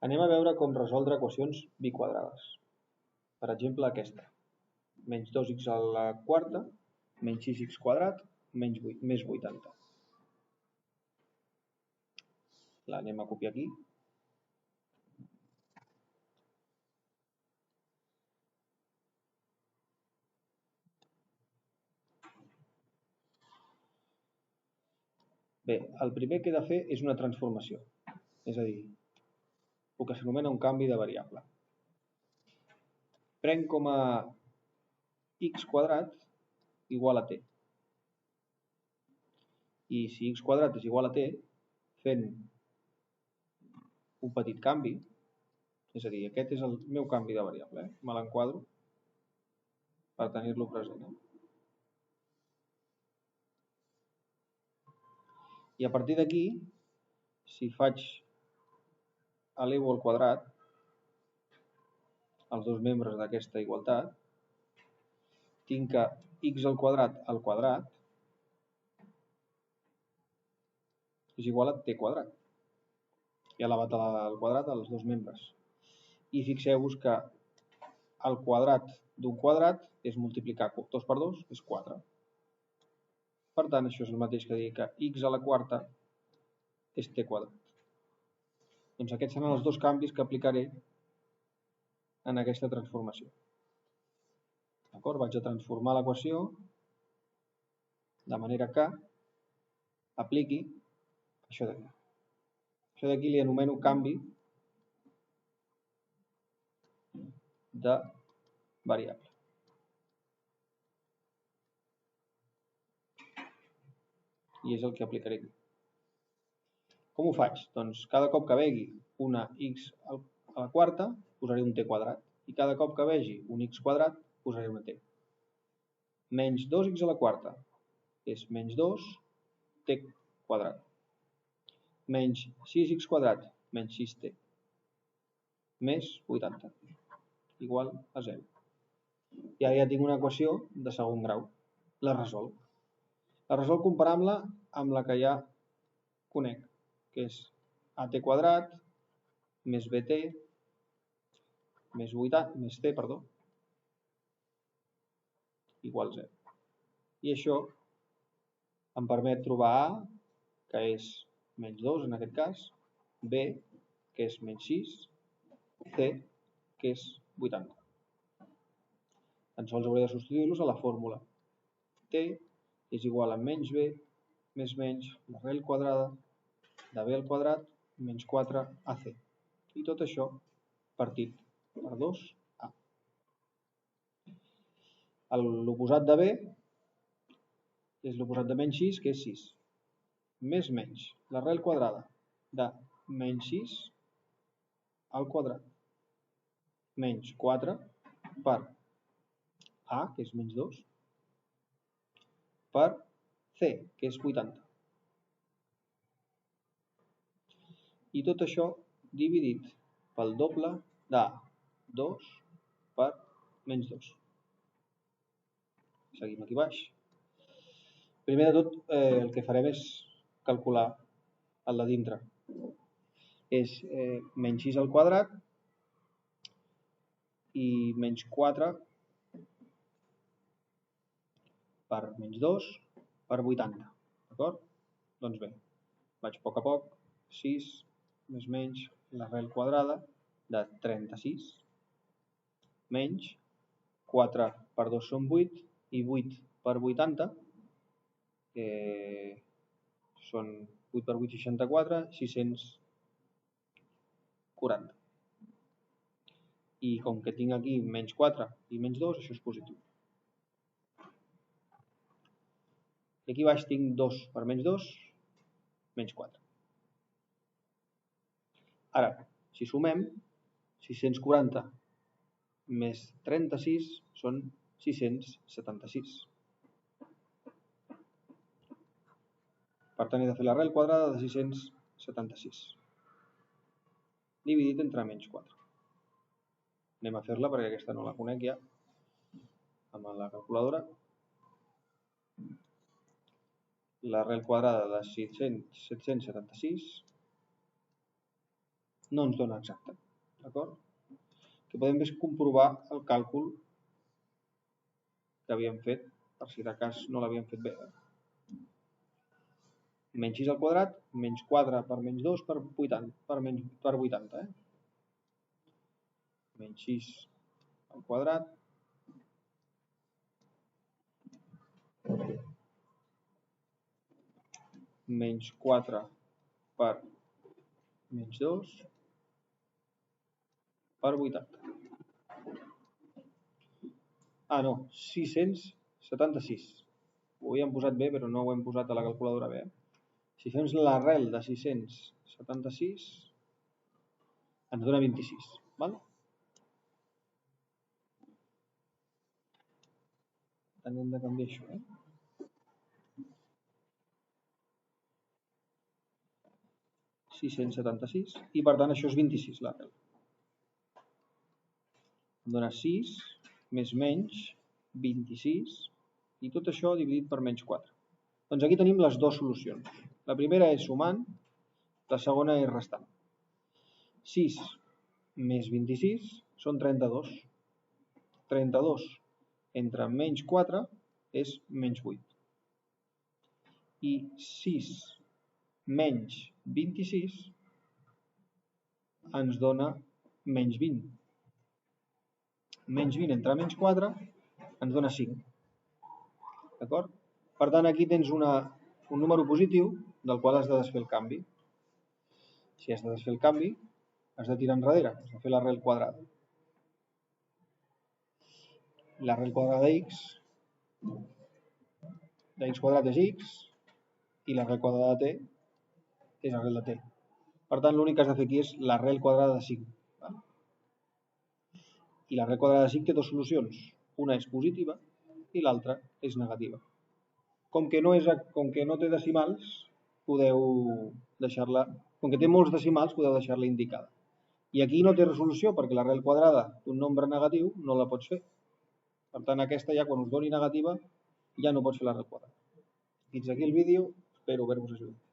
Anem a veure com resoldre equacions biquadrades. Per exemple, aquesta. Menys 2x a la quarta, menys 6x quadrat, més 80. L'anem a copiar aquí. Bé, el primer que he de fer és una transformació, és a dir, el que s'anomena un canvi de variable. Prenc com a x quadrat igual a t. I si x quadrat és igual a t, fent un petit canvi, és a dir, aquest és el meu canvi de variable, me l'enquadro per tenir-lo present. I a partir d'aquí, si faig elevo al quadrat els dos membres d'aquesta igualtat, tinc que x al quadrat és igual a t quadrat. He elevat al quadrat els dos membres. I fixeu-vos que el quadrat d'un quadrat és multiplicar 2 per 2, és 4. Per tant, això és el mateix que dir que x a la quarta és t quadrat. Doncs aquests seran els dos canvis que aplicaré en aquesta transformació. D'acord? Vaig a transformar l'equació de manera que apliqui això d'aquí. Això d'aquí li anomeno canvi de variable. I és el que aplicaré aquí. Com ho faig? Doncs cada cop que vegi una x a la quarta, posaré un t quadrat. I cada cop que vegi un x quadrat, posaré una t. Menys 2x a la quarta és menys 2 t quadrat. Menys 6x quadrat menys 6t més 80 igual a 0. I ara ja tinc una equació de segon grau. La resolc. La resolc comparant-la amb la que ja conec, que és at quadrat més bt més t, igual 0. I això em permet trobar a, que és menys 2 en aquest cas, b, que és menys 6, c, que és 80. Tan sols hauré de substituir-los a la fórmula. T és igual a menys b més menys l'arrel quadrada de b al quadrat menys 4ac. I tot això partit per 2a. L'oposat de b és l'oposat de menys 6, que és 6. Més menys l'arrel quadrada de menys 6 al quadrat menys 4 per a, que és menys 2, per c, que és 80. I tot això dividit pel doble de 2 per menys 2. Seguim aquí baix. Primer de tot, el que farem és calcular el de dintre. És menys 6 al quadrat i menys 4 per menys 2 per 80. D'acord? Doncs bé, vaig a poc, 6 més menys l'arrel quadrada de 36 menys 4 per 2 són 8 i 8 per 80 són 8 per 8, 64, 640. I com que tinc aquí menys 4 i menys 2, això és positiu. I aquí baix tinc 2 per menys 2, menys 4. Ara, si sumem, 640 més 36 són 676. Per tant, he de fer l'arrel quadrada de 676. Dividit entre menys 4. Anem a fer-la perquè aquesta no la conec ja amb la calculadora. L'arrel quadrada de 776 no ens dona exacte. D'acord? Que podem comprovar el càlcul que havíem fet, per si de cas no l'havíem fet bé. Menys 6 al quadrat, menys 4 per menys 2 per 80. Menys 6 al quadrat menys 4 per menys 2 per 80. Ah, no, 676. Ho havíem posat bé, però no ho hem posat a la calculadora bé. Si fem l'arrel de 676, ens dona 26. Val? Hem de canviar això, 676, i per tant això és 26 l'arrel. Em dona 6 més menys 26 i tot això dividit per menys 4. Doncs aquí tenim les dues solucions. La primera és sumant, la segona és restant. 6 més 26 són 32. 32 entre menys 4 és menys 8. I 6 menys 26 ens dona menys 20. Menys 20 entre menys 4 ens dona 5. D'acord? Per tant, aquí tens un número positiu del qual has de desfer el canvi. Si has de desfer el canvi, has de tirar enrere, has de fer l'arrel quadrada. L'arrel quadrada d'x quadrat és x i l'arrel quadrada de t és arrel de t. Per tant, l'únic que has de fer aquí és l'arrel quadrada de 5. I l'arrel quadrada de 5 té dues solucions. Una és positiva i l'altra és negativa. Com que no té decimals, podeu deixar-la... Com que té molts decimals, podeu deixar-la indicada. I aquí no té resolució perquè l'arrel quadrada d'un nombre negatiu no la pots fer. Per tant, aquesta ja quan us doni negativa ja no pots fer l'arrel quadrada. Fins aquí el vídeo, espero haver-vos ajudat.